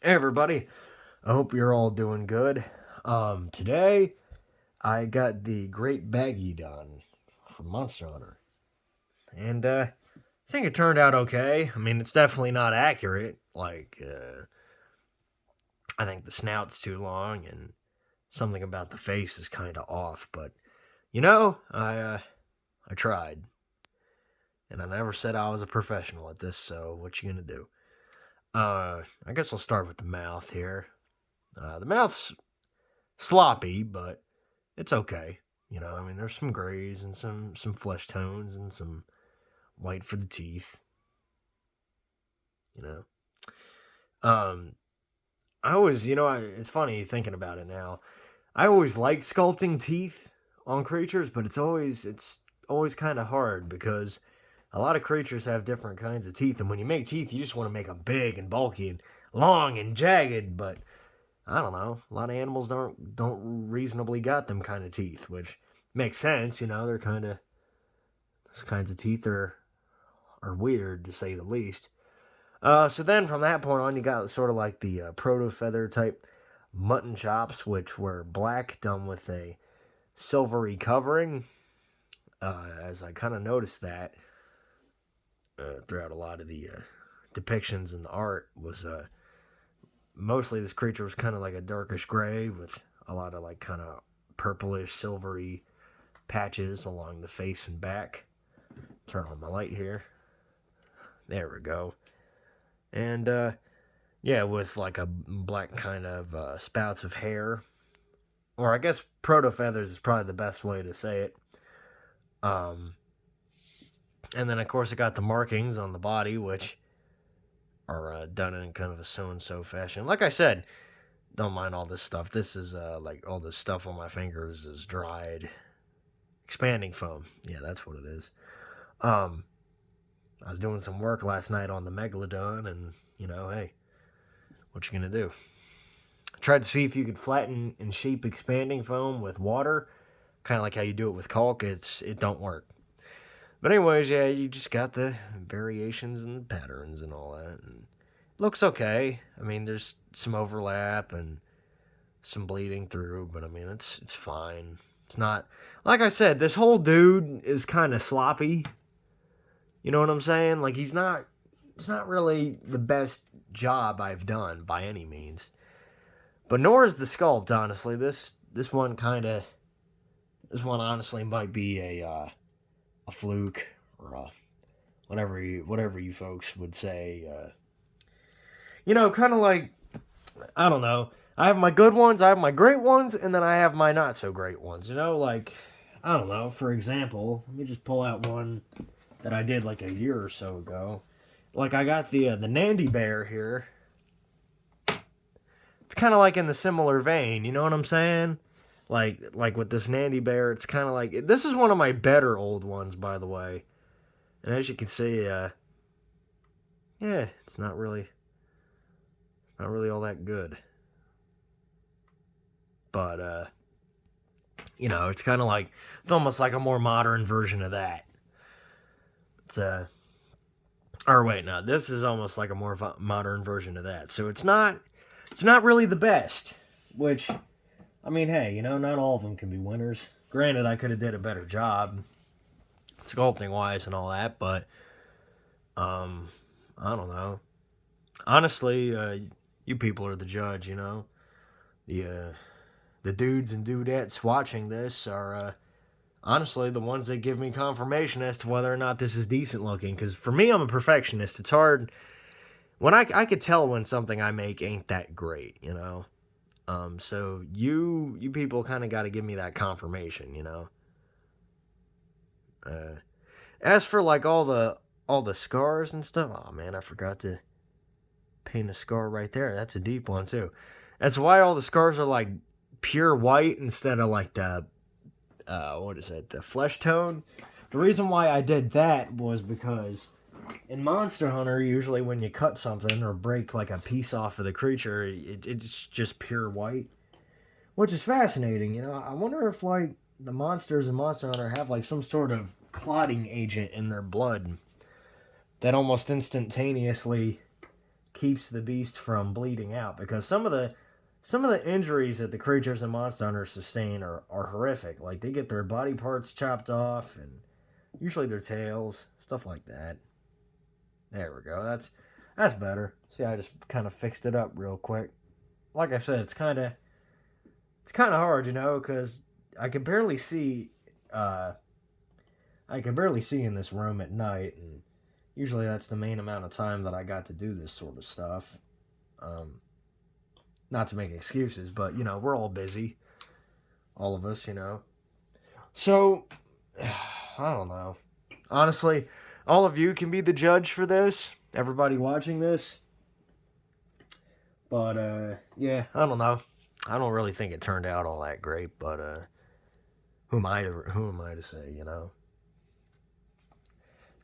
Hey everybody, I hope you're all doing good. Today I got the Great Baggi done from Monster Hunter, and I think it turned out okay. I mean, it's definitely not accurate. I think the snout's too long, and something about the face is kind of off. But I tried, and I never said I was a professional at this. So what you gonna do? I guess I'll start with the mouth here. The mouth's sloppy, but it's okay. I mean, there's some grays and some flesh tones and some white for the teeth. You um, I always, it's funny thinking about it now. I always like sculpting teeth on creatures, but it's always kind of hard because a lot of creatures have different kinds of teeth, and when you make teeth, you just want to make them big and bulky and long and jagged. But I don't know. A lot of animals don't reasonably got them kind of teeth, which makes sense. They're those kinds of teeth are weird to say the least. So then from that point on, you got sort of like the proto feather type mutton chops, which were black, done with a silvery covering. As I kind of noticed that throughout a lot of the depictions in the art was mostly this creature was kind of like a darkish gray with a lot of like kind of purplish silvery patches along the face and back. Turn on my light here. There we go. And yeah, with like a black kind of spouts of hair, or I guess proto feathers is probably the best way to say it. um and then of course it got the markings on the body, which are done in kind of a so-and-so fashion. Like I said, don't mind all this stuff. This is like all this stuff on my fingers is dried expanding foam. Yeah, that's what it is. um I was doing some work last night on the megalodon, and hey, what you gonna do? I tried to see if you could flatten and shape expanding foam with water, kind of like how you do it with caulk. It don't work. But anyways, yeah, you just got the variations and the patterns and all that, and it looks okay. I mean, there's some overlap and some bleeding through, but I mean, it's fine. It's not, like I said, this whole dude is kind of sloppy. You know what I'm saying? Like it's not really the best job I've done by any means. But nor is the sculpt, honestly. This one honestly might be a fluke, or whatever you folks would say. Kind of like, I don't know. I have my good ones, I have my great ones, and then I have my not so great ones. Like, I don't know. For example, let me just pull out one that I did like a year or so ago. Like, I got the Nandy Bear here. It's kind of like in the similar vein. You know what I'm saying? Like with this Nandy Bear, it's kind of like, this is one of my better old ones, by the way. And as you can see, yeah, it's not really all that good. But it's kind of like, it's almost like a more modern version of that. It's or wait, no, this is almost like a more modern version of that. So it's not really the best. Which, I mean, hey, not all of them can be winners. Granted, I could have did a better job sculpting wise and all that, but I don't know. Honestly, you people are the judge. The the dudes and dudettes watching this are honestly the ones that give me confirmation as to whether or not this is decent looking. Because for me, I'm a perfectionist. It's hard when I could tell when something I make ain't that great. So you people kind of got to give me that confirmation. Uh, as for like all the scars and stuff, oh man, I forgot to paint a scar right there. That's a deep one too. That's why all the scars are like pure white instead of like the what is it, the flesh tone. The reason why I did that was because in Monster Hunter, usually when you cut something or break like a piece off of the creature, it's just pure white, which is fascinating. I wonder if like the monsters in Monster Hunter have like some sort of clotting agent in their blood that almost instantaneously keeps the beast from bleeding out, because some of the injuries that the creatures in Monster Hunter sustain are horrific. Like, they get their body parts chopped off, and usually their tails, stuff like that. There we go. That's better. See, I just kind of fixed it up real quick. Like I said, it's kind of hard, because I can barely see. I can barely see in this room at night, and usually that's the main amount of time that I got to do this sort of stuff. Not to make excuses, but we're all busy, all of us, So, I don't know. Honestly, all of you can be the judge for this. Everybody watching this. But yeah, I don't know. I don't really think it turned out all that great, but who am I to say,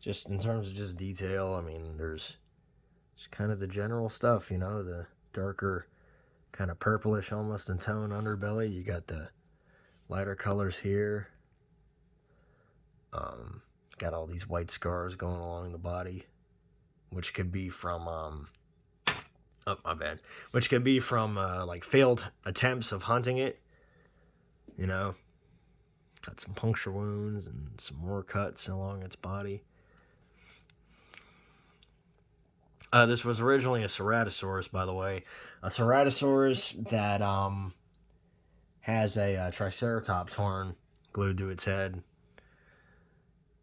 Just in terms of just detail, I mean, there's just kind of the general stuff, the darker, kind of purplish almost in tone underbelly. You got the lighter colors here. Got all these white scars going along the body, which could be from oh, my bad. Which could be from like failed attempts of hunting it. Got some puncture wounds and some more cuts along its body. This was originally a Ceratosaurus, by the way. A Ceratosaurus that has a Triceratops horn glued to its head.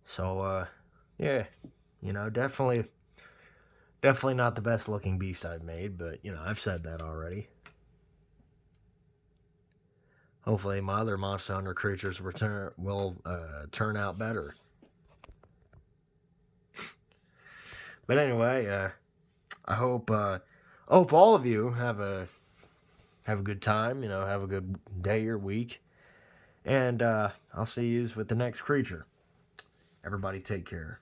So, yeah, definitely not the best looking beast I've made, but, I've said that already. Hopefully my other Monster Hunter creatures will turn out better. But anyway, I hope all of you have a good time, have a good day or week. And I'll see you with the next creature. Everybody take care.